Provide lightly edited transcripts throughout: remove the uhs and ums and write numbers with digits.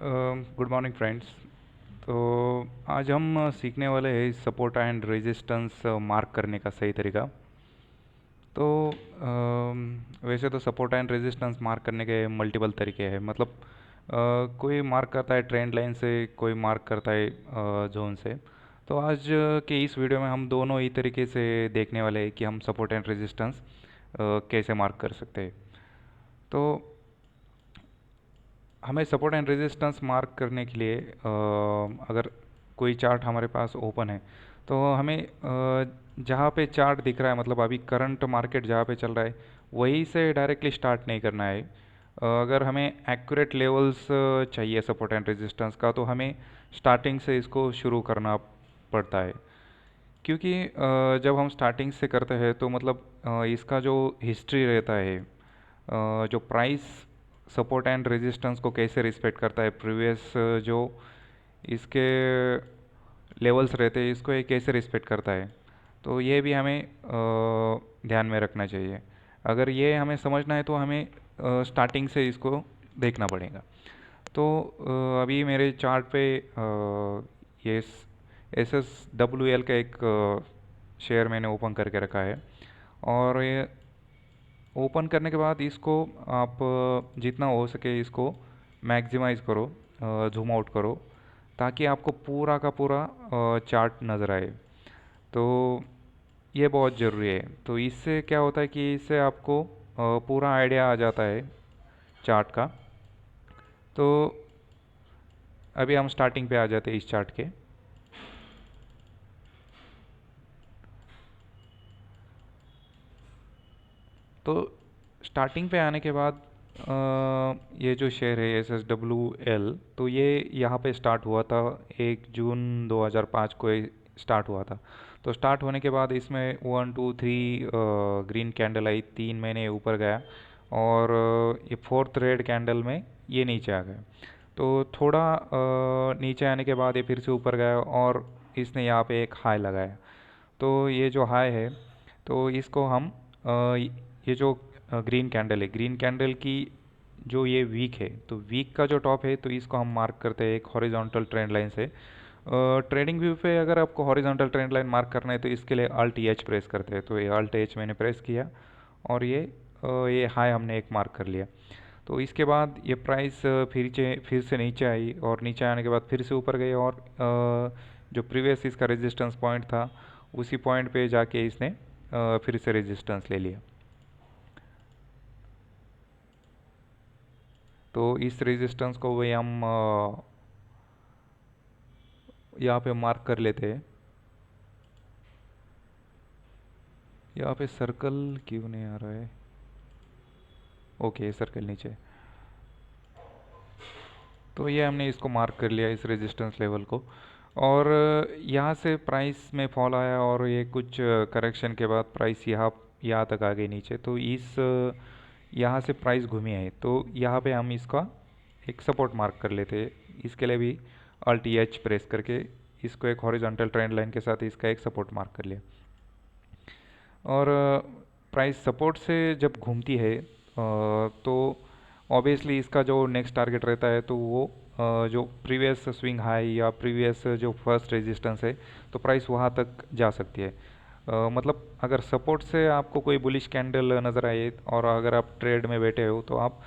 Good morning friends. तो आज हम सीखने वाले हैं सपोर्ट एंड रेजिस्टेंस मार्क करने का सही तरीका। तो वैसे तो सपोर्ट एंड रेजिस्टेंस मार्क करने के मल्टीपल तरीके हैं। मतलब कोई मार्क करता है ट्रेंड लाइन से, कोई मार्क करता है जोन से। तो आज के इस वीडियो में हम दोनों ही तरीके से देखने वाले हैं कि हम सपोर्ट एंड रेजिस्टेंस कैसे मार्क कर सकते हैं। तो हमें सपोर्ट एंड रेजिस्टेंस मार्क करने के लिए अगर कोई चार्ट हमारे पास ओपन है तो हमें जहाँ पे चार्ट दिख रहा है, मतलब अभी करंट मार्केट जहाँ पे चल रहा है वहीं से डायरेक्टली स्टार्ट नहीं करना है। अगर हमें एक्यूरेट लेवल्स चाहिए सपोर्ट एंड रेजिस्टेंस का तो हमें स्टार्टिंग से इसको शुरू करना पड़ता है। क्योंकि जब हम स्टार्टिंग से करते हैं तो मतलब इसका जो हिस्ट्री रहता है, जो प्राइस सपोर्ट एंड रेजिस्टेंस को कैसे रिस्पेक्ट करता है, प्रीवियस जो इसके लेवल्स रहते हैं इसको ये कैसे रिस्पेक्ट करता है, तो ये भी हमें ध्यान में रखना चाहिए। अगर ये हमें समझना है तो हमें स्टार्टिंग से इसको देखना पड़ेगा। तो अभी मेरे चार्ट पे ये SSWL का एक शेयर मैंने ओपन करके रखा है। और ये ओपन करने के बाद इसको आप जितना हो सके इसको मैक्सिमाइज़ करो, जूम आउट करो, ताकि आपको पूरा का पूरा चार्ट नज़र आए। तो ये बहुत ज़रूरी है। तो इससे क्या होता है कि इससे आपको पूरा आइडिया आ जाता है चार्ट का। तो अभी हम स्टार्टिंग पे आ जाते हैं इस चार्ट के। तो स्टार्टिंग पे आने के बाद ये जो शेयर है SSWL, तो ये यहाँ पे स्टार्ट हुआ था 1 जून 2005 को स्टार्ट हुआ था। तो स्टार्ट होने के बाद इसमें 1 2 3 ग्रीन कैंडल आई, 3 महीने ऊपर गया। और ये फोर्थ रेड कैंडल में ये नीचे आ गया। तो थोड़ा नीचे आने के बाद ये फिर से ऊपर गया और इसने यहाँ पे एक हाई लगाया। तो ये जो हाई है तो इसको हम ये जो ग्रीन कैंडल है, ग्रीन कैंडल की जो ये वीक है, तो वीक का जो टॉप है तो इसको हम मार्क करते हैं एक हॉरिजॉन्टल ट्रेंड लाइन से। ट्रेडिंग व्यू पे अगर आपको हॉरिजॉन्टल ट्रेंड लाइन मार्क करना है तो इसके लिए Alt H प्रेस करते हैं। तो ये Alt H मैंने प्रेस किया और ये हाई हमने एक मार्क कर लिया। तो इसके बाद ये प्राइस फिर से नीचे आई और नीचे आने के बाद फिर से ऊपर गई और जो प्रीवियस इसका रेजिस्टेंस पॉइंट था उसी पॉइंट पे जाके इसने फिर से रेजिस्टेंस ले लिया। तो इस रेजिस्टेंस को वही हम यहाँ पे मार्क कर लेते हैं। यहाँ पे सर्कल क्यों नहीं आ रहा है? ओके, सर्कल नीचे। तो ये हमने इसको मार्क कर लिया, इस रेजिस्टेंस लेवल को। और यहाँ से प्राइस में फॉल आया और ये कुछ करेक्शन के बाद प्राइस यहाँ तक आ गई नीचे। तो यहाँ से प्राइस घूमी है तो यहाँ पे हम इसका एक सपोर्ट मार्क कर लेते हैं। इसके लिए भी Alt H प्रेस करके इसको एक हॉरिजॉन्टल ट्रेंड लाइन के साथ इसका एक सपोर्ट मार्क कर लिया। और प्राइस सपोर्ट से जब घूमती है तो ऑब्वियसली इसका जो नेक्स्ट टारगेट रहता है तो वो जो प्रीवियस स्विंग हाई या प्रीवियस जो फर्स्ट रेजिस्टेंस है तो प्राइस वहाँ तक जा सकती है। मतलब अगर सपोर्ट से आपको कोई बुलिश कैंडल नज़र आए और अगर आप ट्रेड में बैठे हो तो आप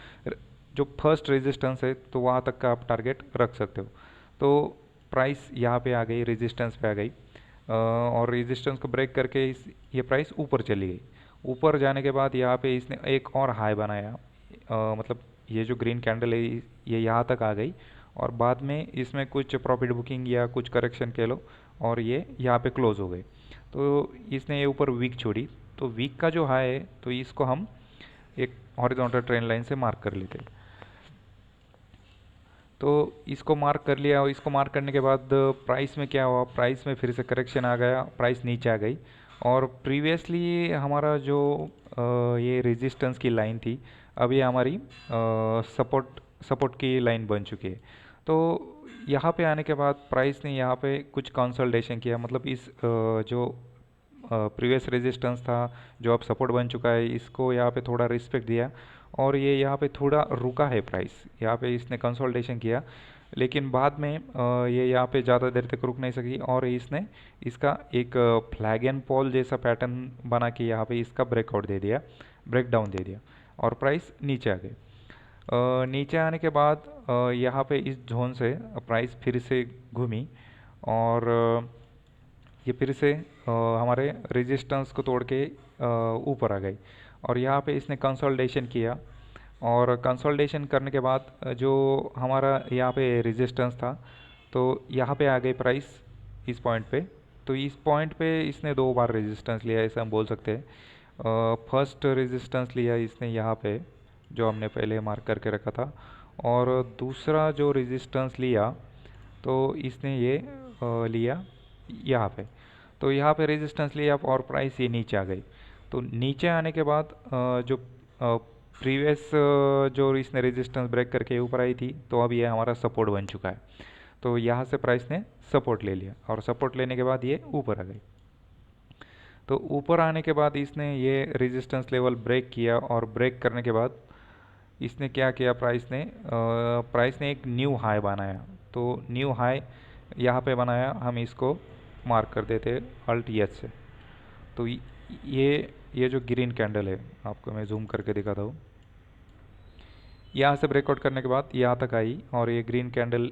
जो फर्स्ट रेजिस्टेंस है तो वहाँ तक का आप टारगेट रख सकते हो। तो प्राइस यहाँ पे आ गई, रेजिस्टेंस पे आ गई और रेजिस्टेंस को ब्रेक करके ये प्राइस ऊपर चली गई। ऊपर जाने के बाद यहाँ पे इसने एक और हाई बनाया। मतलब ये जो ग्रीन कैंडल है ये यहाँ तक आ गई और बाद में इसमें कुछ प्रॉफिट बुकिंग या कुछ करेक्शन कह लो और ये यहाँ पे क्लोज हो गई। तो इसने ये ऊपर वीक छोड़ी। तो वीक का जो हाई है तो इसको हम एक हॉरिजॉन्टल ट्रेंड लाइन से मार्क कर लेते हैं। तो इसको मार्क कर लिया और इसको मार्क करने के बाद प्राइस में क्या हुआ, प्राइस में फिर से करेक्शन आ गया, प्राइस नीचे आ गई। और प्रीवियसली हमारा जो ये रेजिस्टेंस की लाइन थी अब ये हमारी सपोर्ट सपोर्ट की लाइन बन चुकी है। तो यहाँ पे आने के बाद प्राइस ने यहाँ पे कुछ कंसोलिडेशन किया, मतलब इस जो प्रीवियस रेजिस्टेंस था जो अब सपोर्ट बन चुका है इसको यहाँ पे थोड़ा रिस्पेक्ट दिया और ये यहाँ पे थोड़ा रुका है प्राइस। यहाँ पे इसने कंसोलिडेशन किया लेकिन बाद में ये यहाँ पे ज़्यादा देर तक रुक नहीं सकी और इसने इसका एक फ्लैग एंड पॉल जैसा पैटर्न बना के यहाँ पे इसका ब्रेकआउट दे दिया, ब्रेक डाउन दे दिया और प्राइस नीचे आ गई। नीचे आने के बाद यहाँ पे इस जोन से प्राइस फिर से घूमी और ये फिर से हमारे रेजिस्टेंस को तोड़ के ऊपर आ गई और यहाँ पे इसने कंसोलिडेशन किया और कंसोलिडेशन करने के बाद जो हमारा यहाँ पे रेजिस्टेंस था तो यहाँ पे आ गई प्राइस इस पॉइंट पे। तो इस पॉइंट पे इसने दो बार रेजिस्टेंस लिया ऐसा हम बोल सकते हैं। फर्स्ट रेजिस्टेंस लिया इसने यहाँ पे जो हमने पहले मार्क करके रखा था और दूसरा जो रेजिस्टेंस लिया तो इसने ये लिया यहाँ पे। तो यहाँ पे रेजिस्टेंस लिया और प्राइस ये नीचे आ गई। तो नीचे आने के बाद जो प्रीवियस जो इसने रेजिस्टेंस ब्रेक करके ऊपर आई थी तो अब ये हमारा सपोर्ट बन चुका है। तो यहाँ से प्राइस ने सपोर्ट ले लिया और सपोर्ट लेने के बाद ये ऊपर आ गई। तो ऊपर आने के बाद इसने ये रेजिस्टेंस लेवल ब्रेक किया और ब्रेक करने के बाद इसने क्या किया, प्राइस ने एक न्यू हाई बनाया। तो न्यू हाई यहाँ पे बनाया, हम इसको मार्क कर देते अल्ट एच से। तो ये जो ग्रीन कैंडल है आपको मैं जूम करके दिखाता हूँ, यहाँ से ब्रेकआउट करने के बाद यहाँ तक आई और ये ग्रीन कैंडल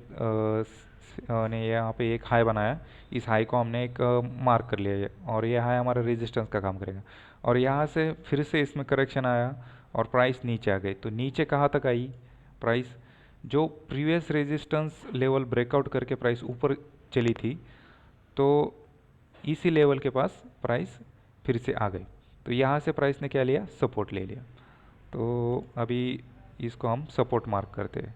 ने यहाँ पे एक हाई बनाया। इस हाई को हमने एक मार्क कर लिया है और ये हाई हमारा रेजिस्टेंस का काम करेगा। और यहाँ से फिर से इसमें करेक्शन आया और प्राइस नीचे आ गई। तो नीचे कहाँ तक आई प्राइस, जो प्रीवियस रेजिस्टेंस लेवल ब्रेकआउट करके प्राइस ऊपर चली थी तो इसी लेवल के पास प्राइस फिर से आ गई। तो यहाँ से प्राइस ने क्या लिया, सपोर्ट ले लिया। तो अभी इसको हम सपोर्ट मार्क करते हैं।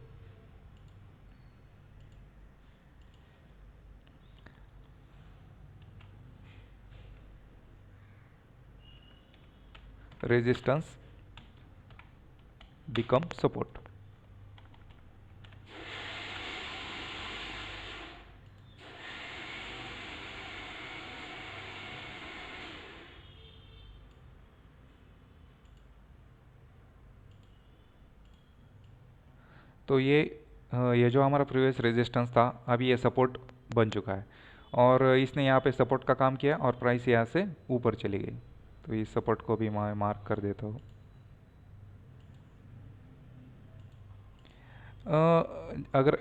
Resistance become support. तो ये जो हमारा प्रीवियस रेजिस्टेंस था अभी ये सपोर्ट बन चुका है और इसने यहाँ पे सपोर्ट का काम किया और प्राइस यहाँ से ऊपर चली गई। तो इस सपोर्ट को भी मैं मार्क कर देता हूँ। अगर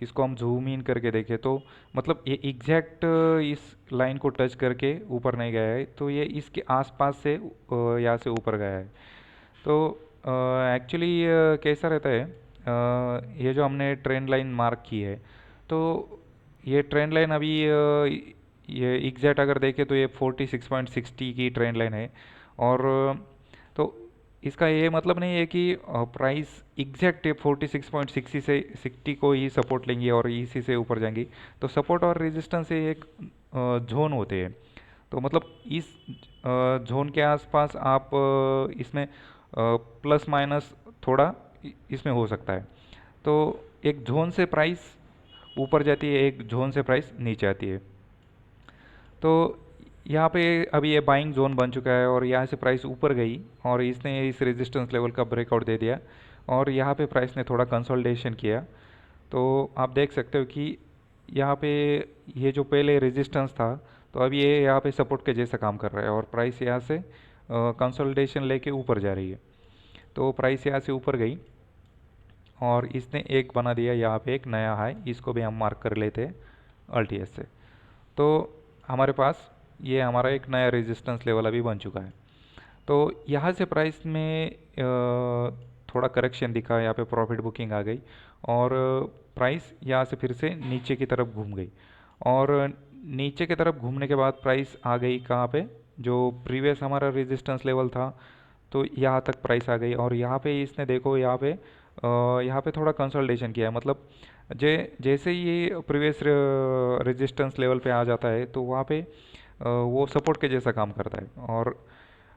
इसको हम जूम इन करके देखें तो मतलब ये एग्जैक्ट इस लाइन को टच करके ऊपर नहीं गया है, तो ये इसके आसपास से यहाँ से ऊपर गया है। तो एक्चुअली कैसा रहता है, ये जो हमने ट्रेंड लाइन मार्क की है तो ये ट्रेंड लाइन अभी ये एग्जैक्ट अगर देखें तो ये 46.60 की ट्रेंड लाइन है। और तो इसका ये मतलब नहीं है कि प्राइस एग्जैक्ट 46.60 से 60 को ही सपोर्ट लेंगी और इसी से ऊपर जाएंगी। तो सपोर्ट और रेजिस्टेंस से एक जोन होते हैं। तो मतलब इस जोन के आसपास आप इसमें प्लस माइनस थोड़ा इसमें हो सकता है। तो एक जोन से प्राइस ऊपर जाती है, एक जोन से प्राइस नीचे आती है। तो यहाँ पे अभी ये बाइंग जोन बन चुका है और यहाँ से प्राइस ऊपर गई और इसने इस रेजिस्टेंस लेवल का ब्रेकआउट दे दिया और यहाँ पे प्राइस ने थोड़ा कंसोलिडेशन किया। तो आप देख सकते हो कि यहाँ पे ये जो पहले रेजिस्टेंस था तो अब ये यहाँ पे सपोर्ट के जैसा काम कर रहा है और प्राइस यहाँ से कंसोलिडेशन लेके ऊपर जा रही है। तो प्राइस यहाँ से ऊपर गई और इसने एक बना दिया यहाँ पे एक नया हाई, इसको भी हम मार्क कर लेते हैं अल्टीएस से। तो हमारे पास ये हमारा एक नया रेजिस्टेंस लेवल अभी बन चुका है। तो यहाँ से प्राइस में थोड़ा करेक्शन दिखा, यहाँ पे प्रॉफिट बुकिंग आ गई और प्राइस यहाँ से फिर से नीचे की तरफ घूम गई और नीचे की तरफ घूमने के बाद प्राइस आ गई कहाँ पे, जो प्रीवियस हमारा रेजिस्टेंस लेवल था तो यहाँ तक प्राइस आ गई। और यहाँ पे इसने देखो यहाँ पे थोड़ा कंसोलिडेशन किया है। मतलब जैसे ही ये प्रीवियस रेजिस्टेंस लेवल पे आ जाता है तो वहाँ पे वो सपोर्ट के जैसा काम करता है। और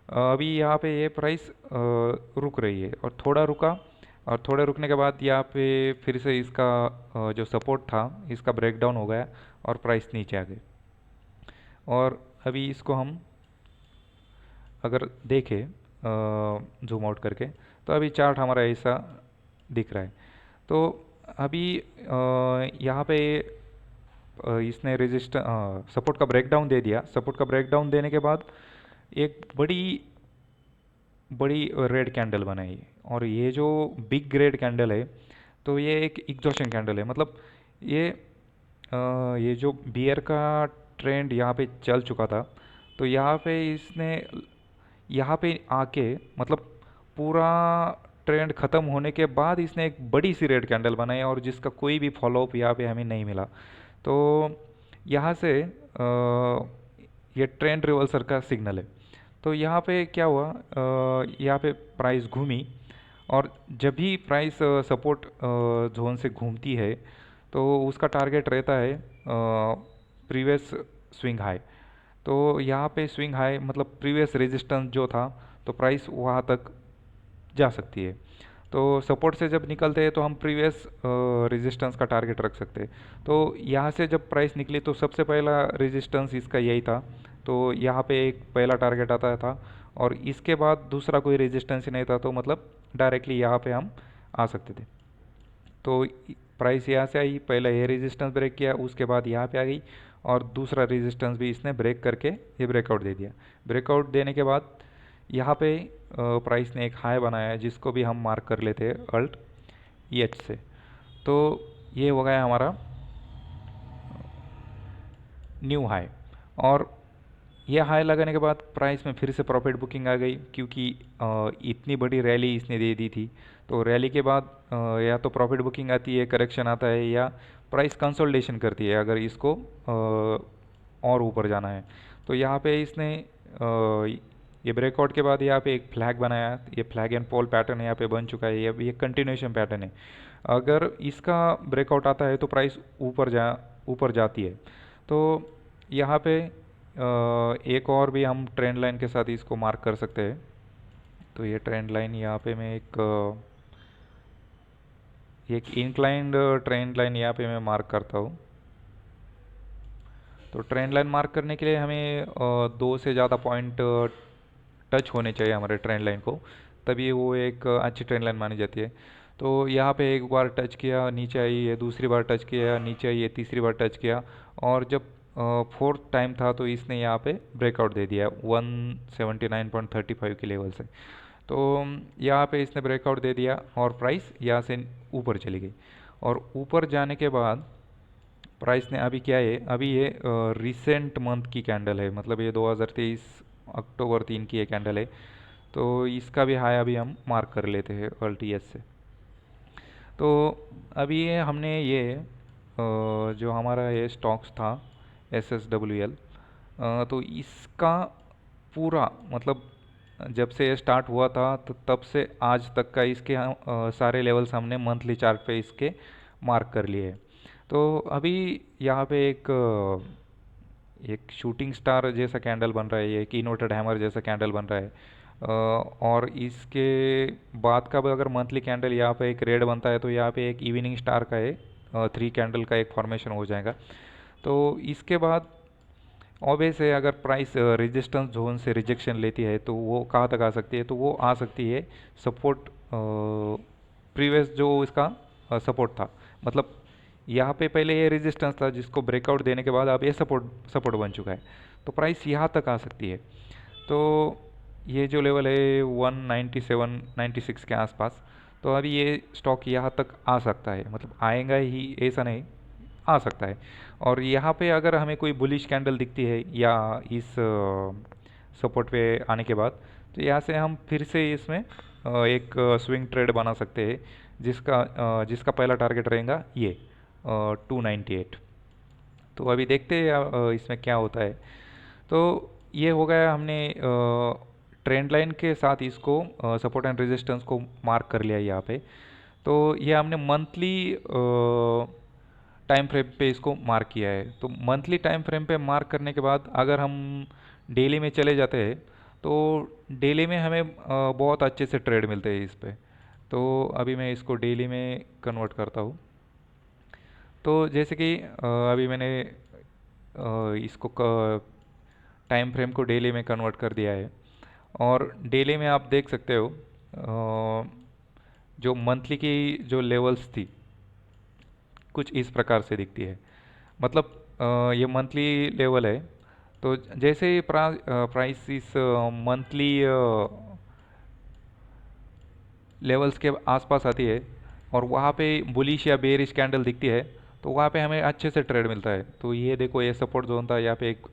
अभी यहाँ पे ये प्राइस रुक रही है और थोड़ा रुका और थोड़े रुकने के बाद यहाँ पे फिर से इसका जो सपोर्ट था इसका ब्रेकडाउन हो गया और प्राइस नीचे आ गई। और अभी इसको हम अगर देखें जूम आउट करके तो अभी चार्ट हमारा ऐसा दिख रहा है। तो अभी यहाँ पे इसने रेजिस्टर सपोर्ट का ब्रेकडाउन दे दिया। सपोर्ट का ब्रेकडाउन देने के बाद एक बड़ी बड़ी रेड कैंडल बनाई, और ये जो बिग रेड कैंडल है, तो ये एक एग्जॉशन कैंडल है। मतलब ये ये जो बियर का ट्रेंड यहाँ पे चल चुका था, तो यहाँ पे इसने यहाँ पे आके मतलब पूरा ट्रेंड ख़त्म होने के बाद इसने एक बड़ी सी रेड कैंडल बनाई, और जिसका कोई भी फॉलोअप यहाँ पे हमें नहीं मिला। तो यहाँ से ये ट्रेंड रिवर्सल का सिग्नल है। तो यहाँ पे क्या हुआ, यहाँ पे प्राइस घूमी, और जब भी प्राइस सपोर्ट जोन से घूमती है, तो उसका टारगेट रहता है प्रीवियस स्विंग हाई। तो यहाँ पे स्विंग हाई मतलब प्रीवियस रेजिस्टेंस जो था, तो प्राइस वहाँ तक जा सकती है। तो सपोर्ट से जब निकलते हैं तो हम प्रीवियस रेजिस्टेंस का टारगेट रख सकते हैं। तो यहाँ से जब प्राइस निकली तो सबसे पहला रेजिस्टेंस इसका यही था। तो यहाँ पे एक पहला टारगेट आता था, और इसके बाद दूसरा कोई रेजिस्टेंस ही नहीं था, तो मतलब डायरेक्टली यहाँ पे हम आ सकते थे। तो प्राइस यहाँ से आई, पहले ये रेजिस्टेंस ब्रेक किया, उसके बाद यहाँ पे आ गई, और दूसरा रेजिस्टेंस भी इसने ब्रेक करके ये ब्रेकआउट दे दिया। ब्रेकआउट देने के बाद यहाँ पे प्राइस ने एक हाई बनाया है, जिसको भी हम मार्क कर लेते हैं अल्ट EH से। तो ये हो गया हमारा न्यू हाई। और यह हाई लगाने के बाद प्राइस में फिर से प्रॉफिट बुकिंग आ गई, क्योंकि इतनी बड़ी रैली इसने दे दी थी। तो रैली के बाद या तो प्रॉफिट बुकिंग आती है, करेक्शन आता है, या प्राइस कंसोलिडेशन करती है अगर इसको और ऊपर जाना है। तो यहाँ पे इसने ये ब्रेकआउट के बाद यहाँ पे एक फ्लैग बनाया। ये फ्लैग एंड पोल पैटर्न यहाँ पे बन चुका है। ये कंटिन्यूएशन पैटर्न है। अगर इसका ब्रेकआउट आता है तो प्राइस ऊपर जाती है। तो यहाँ पे एक और भी हम ट्रेंड लाइन के साथ इसको मार्क कर सकते हैं। तो ये ट्रेंड लाइन यहाँ पे मैं एक इंक्लाइंड ट्रेंड लाइन यहाँ पे मैं मार्क करता हूँ। तो ट्रेंड लाइन मार्क करने के लिए हमें दो से ज़्यादा पॉइंट टच होने चाहिए हमारे ट्रेंड लाइन को, तभी वो एक अच्छी ट्रेंड लाइन मानी जाती है। तो यहाँ पे एक बार टच किया नीचे आई है, दूसरी बार टच किया नीचे आई है, तीसरी बार टच किया, और जब फोर्थ टाइम था तो इसने यहाँ पे ब्रेकआउट दे दिया 179.35 के लेवल से। तो यहाँ पे इसने ब्रेकआउट दे दिया, और प्राइस यहाँ से ऊपर चली गई। और ऊपर जाने के बाद प्राइस ने अभी क्या है, अभी ये रिसेंट मंथ की कैंडल है, मतलब ये 2023 अक्टूबर 3 की ये कैंडल है। तो इसका भी हाई अभी हम मार्क कर लेते हैं अल्टीएस से। तो अभी ये हमने ये जो हमारा ये स्टॉक्स था SSWL, तो इसका पूरा मतलब जब से ये स्टार्ट हुआ था तो तब से आज तक का इसके हम सारे लेवल्स हमने मंथली चार्ट पे इसके मार्क कर लिए हैं। तो अभी यहाँ पे एक शूटिंग स्टार जैसा कैंडल बन रहा है, ये एक इन्वर्टेड हैमर जैसा कैंडल बन रहा है। और इसके बाद का भी अगर मंथली कैंडल यहाँ पे एक रेड बनता है, तो यहाँ पे एक इवनिंग स्टार का है 3 कैंडल का एक फॉर्मेशन हो जाएगा। तो इसके बाद ऑब्वियस है, अगर प्राइस रेजिस्टेंस जोन से रिजेक्शन लेती है तो वो कहाँ तक आ सकती है, तो वो आ सकती है सपोर्ट प्रीवियस जो इसका सपोर्ट था। मतलब यहाँ पे पहले ये रेजिस्टेंस था, जिसको ब्रेकआउट देने के बाद अब ये सपोर्ट बन चुका है। तो प्राइस यहाँ तक आ सकती है। तो ये जो लेवल है 197 96 के आसपास, तो अभी ये स्टॉक यहाँ तक आ सकता है, मतलब आएगा ही ऐसा नहीं, आ सकता है। और यहाँ पे अगर हमें कोई बुलिश कैंडल दिखती है या इस सपोर्ट पे आने के बाद, तो यहाँ से हम फिर से इसमें एक स्विंग ट्रेड बना सकते हैं, जिसका पहला टारगेट रहेगा ये 298। तो अभी देखते हैं इसमें क्या होता है। तो ये हो गया, हमने ट्रेंड लाइन के साथ इसको सपोर्ट एंड रेजिस्टेंस को मार्क कर लिया यहाँ पे। तो ये हमने मंथली टाइम फ्रेम पे इसको मार्क किया है। तो मंथली टाइम फ्रेम पे मार्क करने के बाद अगर हम डेली में चले जाते हैं, तो डेली में हमें बहुत अच्छे से ट्रेड मिलते हैं इस पे। तो अभी मैं इसको डेली में कन्वर्ट करता हूँ। तो जैसे कि अभी मैंने इसको टाइम फ्रेम को डेली में कन्वर्ट कर दिया है, और डेली में आप देख सकते हो जो मंथली की जो लेवल्स थी, कुछ इस प्रकार से दिखती है। मतलब ये मंथली लेवल है। तो जैसे ही प्राइस इस मंथली लेवल्स के आसपास आती है और वहाँ पे बुलिश या बेरिश कैंडल दिखती है, तो वहाँ पे हमें अच्छे से ट्रेड मिलता है। तो ये देखो, ये सपोर्ट जोन था, यहाँ पे एक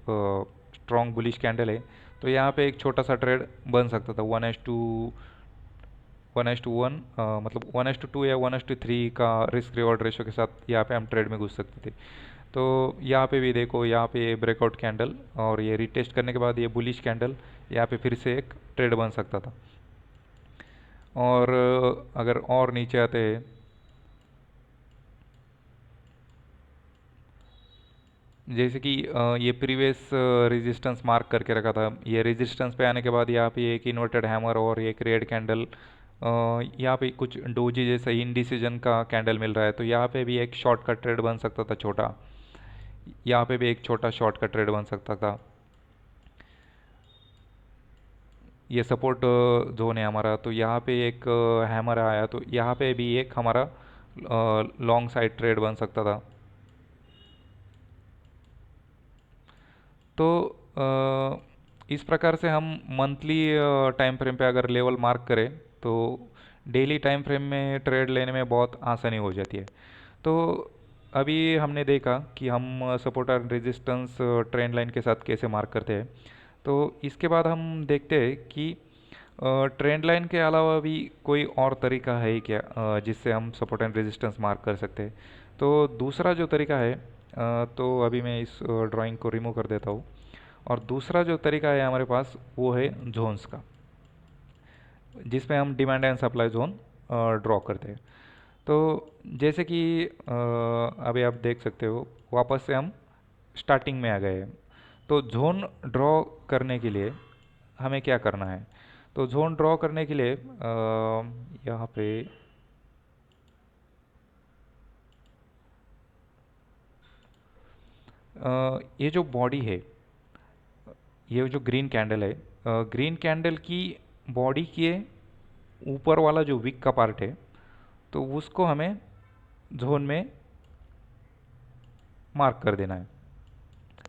स्ट्रॉन्ग बुलिश कैंडल है। तो यहाँ पे एक छोटा सा ट्रेड बन सकता था 1:1, मतलब 1:2 या 1:3 का रिस्क रिवॉर्ड रेशो के साथ यहाँ पे हम ट्रेड में घुस सकते थे। तो यहाँ पे भी देखो, यहाँ पे ब्रेकआउट कैंडल और ये रिटेस्ट करने के बाद ये बुलिश कैंडल, यहाँ पे फिर से एक ट्रेड बन सकता था। और अगर और नीचे आते हैं, जैसे कि ये प्रीवियस रेजिस्टेंस मार्क करके रखा था, ये रेजिस्टेंस पे आने के बाद यहाँ पे एक इन्वर्टेड हैमर और एक रेड कैंडल, यहाँ पे कुछ डोजी जैसा इनडिसीजन का कैंडल मिल रहा है। तो यहाँ पे भी एक शॉर्ट का ट्रेड बन सकता था छोटा, यहाँ पे भी एक छोटा शॉर्ट का ट्रेड बन सकता था। ये सपोर्ट जोन है हमारा, तो यहाँ पे एक हैमर आया, तो यहाँ पे भी एक हमारा लॉन्ग साइड ट्रेड बन सकता था। तो इस प्रकार से हम मंथली टाइम फ्रेम पे अगर लेवल मार्क करें तो डेली टाइम फ्रेम में ट्रेड लेने में बहुत आसानी हो जाती है। तो अभी हमने देखा कि हम सपोर्ट और रेजिस्टेंस ट्रेंड लाइन के साथ कैसे मार्क करते हैं। तो इसके बाद हम देखते हैं कि ट्रेंड लाइन के अलावा भी कोई और तरीका है क्या जिससे हम सपोर्ट एंड रेजिस्टेंस मार्क कर सकते हैं। तो दूसरा जो तरीका है, तो अभी मैं इस ड्राइंग को रिमूव कर देता हूँ। और दूसरा जो तरीका है हमारे पास, वो है जोन्स का, जिसमें हम demand and supply zone draw करते हैं। तो जैसे कि अभी आप देख सकते हो, वापस से हम स्टार्टिंग में आ गए हैं। तो जोन ड्रॉ करने के लिए हमें क्या करना है? तो जोन ड्रॉ करने के लिए यहाँ पे ये जो बॉडी है, ये जो ग्रीन कैंडल है, ग्रीन कैंडल की बॉडी के ऊपर वाला जो विक का पार्ट है, तो उसको हमें जोन में मार्क कर देना है।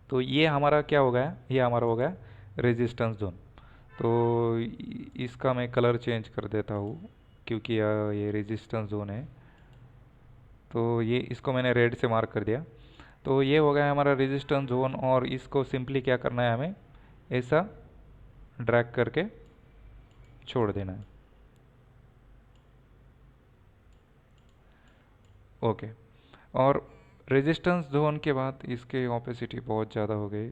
तो ये हमारा क्या हो गया? ये हमारा हो गया रेजिस्टेंस जोन। तो इसका मैं कलर चेंज कर देता हूँ, क्योंकि ये रेजिस्टेंस जोन है। तो ये इसको मैंने रेड से मार्क कर दिया। तो ये हो गया हमारा रेजिस्टेंस जोन, और इसको सिंपली क्या करना है, हमें ऐसा ड्रैग करके छोड़ देना है। ओके। और रेजिस्टेंस जोन के बाद इसके ऑपेसिटी बहुत ज़्यादा हो गई,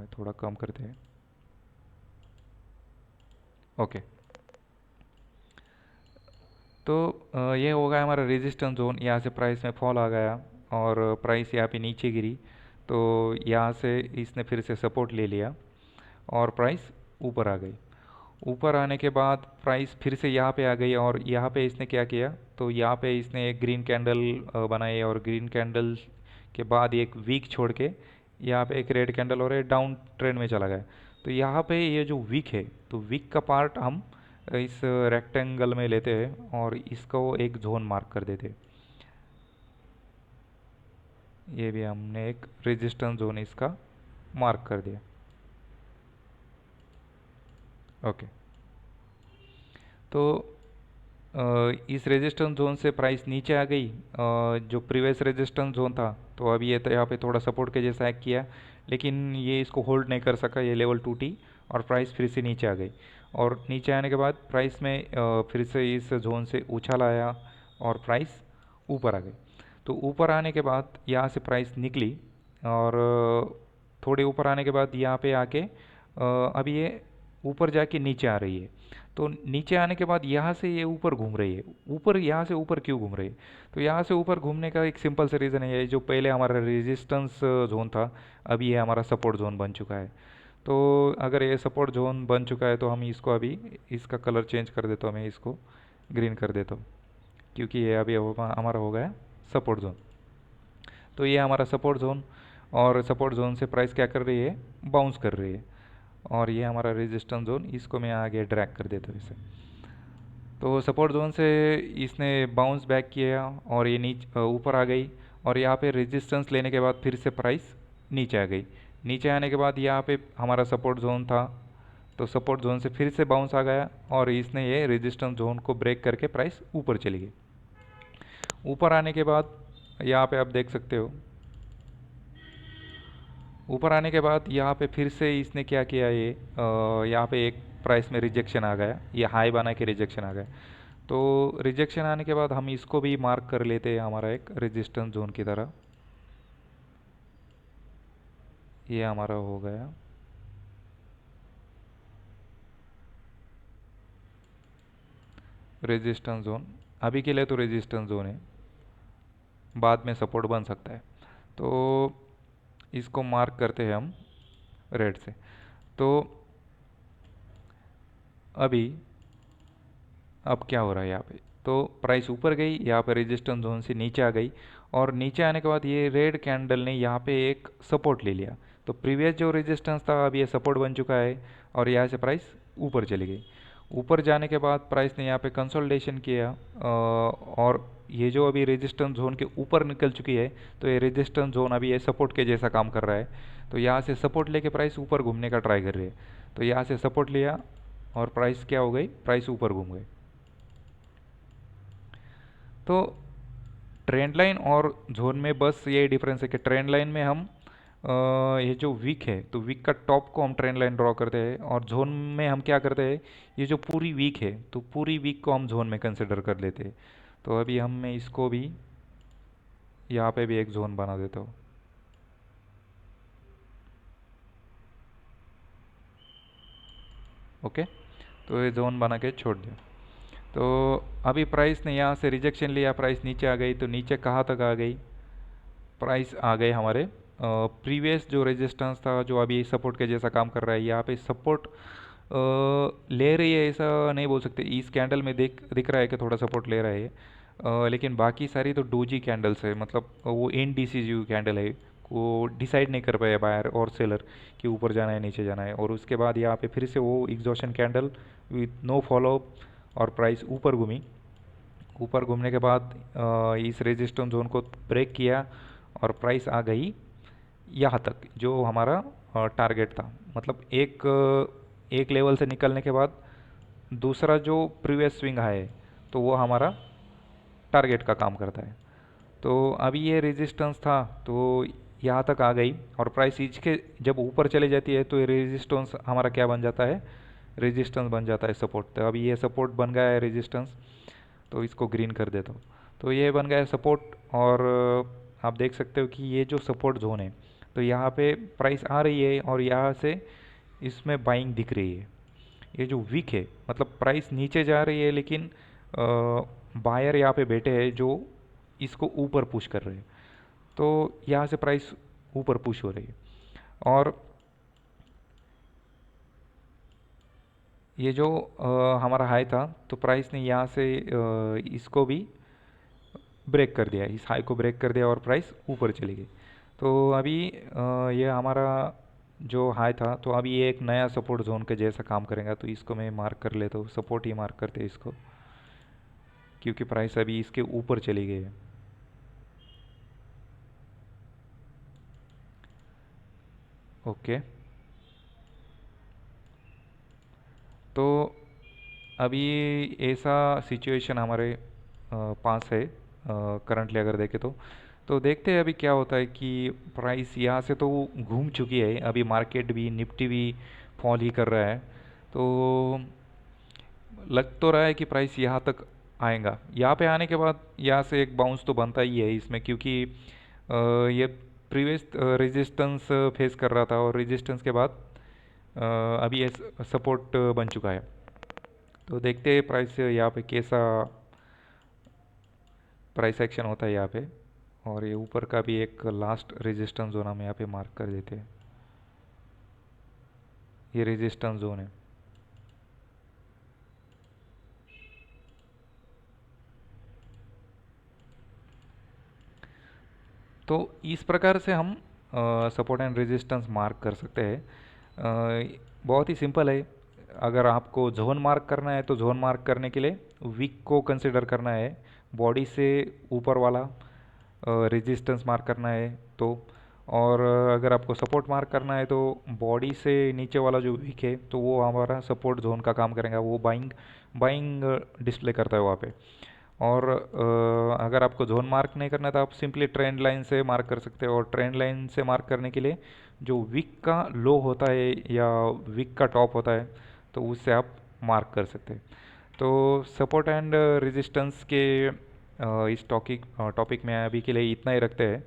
थोड़ा कम करते हैं। ओके। तो ये हो गया हमारा रेजिस्टेंस जोन। यहाँ से प्राइस में फॉल आ गया और प्राइस यहाँ पे नीचे गिरी। तो यहाँ से इसने फिर से सपोर्ट ले लिया और प्राइस ऊपर आ गई। ऊपर आने के बाद प्राइस फिर से यहाँ पे आ गई, और यहाँ पे इसने क्या किया, तो यहाँ पे इसने एक ग्रीन कैंडल बनाई, और ग्रीन कैंडल के बाद एक वीक छोड़ के यहाँ पे एक रेड कैंडल और एक डाउन ट्रेंड में चला गया। तो यहाँ पे ये जो वीक है, तो वीक का पार्ट हम इस रेक्टेंगल में लेते हैं और इसको एक जोन मार्क कर देते हैं। ये भी हमने एक रेजिस्टेंस जोन इसका मार्क कर दिया। ओके। तो इस रेजिस्टेंस जोन से प्राइस नीचे आ गई, जो प्रीवियस रेजिस्टेंस जोन था, तो अभी ये तो यहाँ पे थोड़ा सपोर्ट के जैसा एक्ट किया, लेकिन ये इसको होल्ड नहीं कर सका, ये लेवल टूटी और प्राइस फिर से नीचे आ गई। और नीचे आने के बाद प्राइस में फिर से इस जोन से उछाल आया और प्राइस ऊपर आ गई। तो ऊपर आने के बाद यहाँ से प्राइस निकली, और थोड़े ऊपर आने के बाद यहाँ पे आके अभी ये ऊपर जाके नीचे आ रही है। तो नीचे आने के बाद यहाँ से ये ऊपर घूम रही है। ऊपर, यहाँ से ऊपर क्यों घूम रही है? तो यहाँ से ऊपर घूमने का एक सिंपल सा रीज़न है, ये जो पहले हमारा रेजिस्टेंस जोन था, अभी ये हमारा सपोर्ट जोन बन चुका है। तो अगर ये सपोर्ट जोन बन चुका है, तो हम इसको अभी, इसका कलर चेंज कर देता हूँ, मैं इसको ग्रीन कर देता हूँ, क्योंकि ये अभी हमारा हो गया सपोर्ट जोन। तो ये हमारा सपोर्ट जोन, और सपोर्ट जोन से प्राइस क्या कर रही है? बाउंस कर रही है। और ये हमारा रेजिस्टेंस जोन, इसको मैं आगे ड्रैग कर देता हूँ इसे। तो सपोर्ट जोन से इसने बाउंस बैक किया और ये नीचे ऊपर आ गई, और यहाँ पे रेजिस्टेंस लेने के बाद फिर से प्राइस नीचे आ गई। नीचे आने के बाद यहाँ पे हमारा सपोर्ट जोन था, तो सपोर्ट जोन से फिर से बाउंस आ गया और इसने ये रेजिस्टेंस जोन को ब्रेक करके प्राइस ऊपर चली गई। ऊपर आने के बाद यहाँ पे आप देख सकते हो, ऊपर आने के बाद यहाँ पे फिर से इसने क्या किया, ये यहाँ पे एक प्राइस में रिजेक्शन आ गया, ये हाई बना के रिजेक्शन आ गया। तो रिजेक्शन आने के बाद हम इसको भी मार्क कर लेते हैं हमारा एक रेजिस्टेंस जोन की तरह। ये हमारा हो गया। रेजिस्टेंस जोन अभी के लिए तो रेजिस्टेंस जोन है, बाद में सपोर्ट बन सकता है। तो इसको मार्क करते हैं हम रेड से। तो अभी अब क्या हो रहा है यहाँ पे, तो प्राइस ऊपर गई, यहाँ पे रेजिस्टेंस जोन से नीचे आ गई और नीचे आने के बाद ये रेड कैंडल ने यहाँ पे एक सपोर्ट ले लिया। तो प्रीवियस जो रेजिस्टेंस था अब ये सपोर्ट बन चुका है और यहाँ से प्राइस ऊपर चली गई। ऊपर जाने के बाद प्राइस ने यहाँ पे कंसोलिडेशन किया और ये जो अभी रेजिस्टेंस जोन के ऊपर निकल चुकी है, तो ये रेजिस्टेंस जोन अभी ये सपोर्ट के जैसा काम कर रहा है। तो यहाँ से सपोर्ट लेके प्राइस ऊपर घूमने का ट्राई कर रही है। तो यहाँ से सपोर्ट लिया और प्राइस क्या हो गई, प्राइस ऊपर घूम गई। तो ट्रेंड लाइन और जोन में बस ये डिफरेंस है कि ट्रेंड लाइन में हम ये जो वीक है तो वीक का टॉप को हम ट्रेंड लाइन ड्रॉ करते हैं, और जोन में हम क्या करते हैं, ये जो पूरी वीक है तो पूरी वीक को हम जोन में कंसिडर कर लेते हैं। तो अभी हम मैं इसको भी यहाँ पे भी एक जोन बना देता हूँ। ओके, तो ये जोन बना के छोड़ दिया। तो अभी प्राइस ने यहाँ से रिजेक्शन लिया, प्राइस नीचे आ गई। तो नीचे कहाँ तक आ गई, प्राइस आ गए हमारे प्रीवियस जो रेजिस्टेंस था जो अभी सपोर्ट के जैसा काम कर रहा है। यहाँ पे सपोर्ट ले रही है ऐसा नहीं बोल सकते, इस कैंडल में दिख रहा है कि थोड़ा सपोर्ट ले रहा है लेकिन बाकी सारी तो डोजी कैंडल्स है, मतलब वो इनडिसिजिव कैंडल है, वो डिसाइड नहीं कर पाया बायर और सेलर कि ऊपर जाना है नीचे जाना है। और उसके बाद यहाँ पे फिर से वो exhaustion candle with no follow up और प्राइस ऊपर घूमी। ऊपर घूमने के बाद इस रेजिस्टेंस जोन को ब्रेक किया और प्राइस आ गई यहाँ तक जो हमारा टारगेट था। मतलब एक लेवल से निकलने के बाद दूसरा जो प्रीवियस स्विंग है तो वो हमारा टारगेट का काम करता है। तो अभी ये रेजिस्टेंस था तो यहाँ तक आ गई और प्राइस इसके जब ऊपर चले जाती है तो ये रेजिस्टेंस हमारा क्या बन जाता है, रेजिस्टेंस बन जाता है सपोर्ट। तो अभी ये सपोर्ट बन गया है रेजिस्टेंस, तो इसको ग्रीन कर देता हूँ। तो ये बन गया है सपोर्ट और आप देख सकते हो कि ये जो सपोर्ट जोन है तो यहाँ पे प्राइस आ रही है और यहाँ से इसमें बाइंग दिख रही है। ये जो वीक है मतलब प्राइस नीचे जा रही है लेकिन बायर यहाँ पे बैठे हैं जो इसको ऊपर पुश कर रहे हैं। तो यहाँ से प्राइस ऊपर पुश हो रही है और ये जो हमारा हाई था तो प्राइस ने यहाँ से इसको भी ब्रेक कर दिया, इस हाई को ब्रेक कर दिया और प्राइस ऊपर चली गई। तो अभी ये हमारा जो हाई था तो अभी ये एक नया सपोर्ट जोन के जैसा काम करेगा। तो इसको मैं मार्क कर लेता हूँ, सपोर्ट ही मार्क करते हैं इसको, क्योंकि प्राइस अभी इसके ऊपर चली गई है। ओके, तो अभी ऐसा सिचुएशन हमारे पास है करंटली अगर देखें तो देखते हैं अभी क्या होता है कि प्राइस यहाँ से तो घूम चुकी है, अभी मार्केट भी निफ्टी भी फॉल ही कर रहा है। तो लग तो रहा है कि प्राइस यहाँ तक आएगा। यहाँ पे आने के बाद यहाँ से एक बाउंस तो बनता ही है इसमें, क्योंकि ये प्रीवियस रेजिस्टेंस फेस कर रहा था और रेजिस्टेंस के बाद अभी ये सपोर्ट बन चुका है। तो देखते हैं प्राइस यहाँ पे कैसा प्राइस एक्शन होता है यहाँ पे। और ये ऊपर का भी एक लास्ट रेजिस्टेंस जोन हम यहाँ पे मार्क कर देते हैं, ये रेजिस्टेंस जोन है। तो इस प्रकार से हम सपोर्ट एंड रेजिस्टेंस मार्क कर सकते हैं। बहुत ही सिंपल है। अगर आपको जोन मार्क करना है तो जोन मार्क करने के लिए वीक को कंसिडर करना है, बॉडी से ऊपर वाला रेजिस्टेंस मार्क करना है तो, और अगर आपको सपोर्ट मार्क करना है तो बॉडी से नीचे वाला जो विक है तो वो हमारा सपोर्ट जोन का काम करेगा, वो बाइंग बाइंग डिस्प्ले करता है वहाँ पे। और अगर आपको जोन मार्क नहीं करना तो आप सिंपली ट्रेंड लाइन से मार्क कर सकते हो, और ट्रेंड लाइन से मार्क करने के लिए जो विक का लो होता है या विक का टॉप होता है तो उससे आप मार्क कर सकते हैं। तो सपोर्ट एंड रेजिस्टेंस के इस टॉपिक में अभी के लिए इतना ही रखते हैं।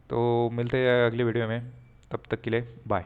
तो मिलते हैं अगले वीडियो में, तब तक के लिए बाय।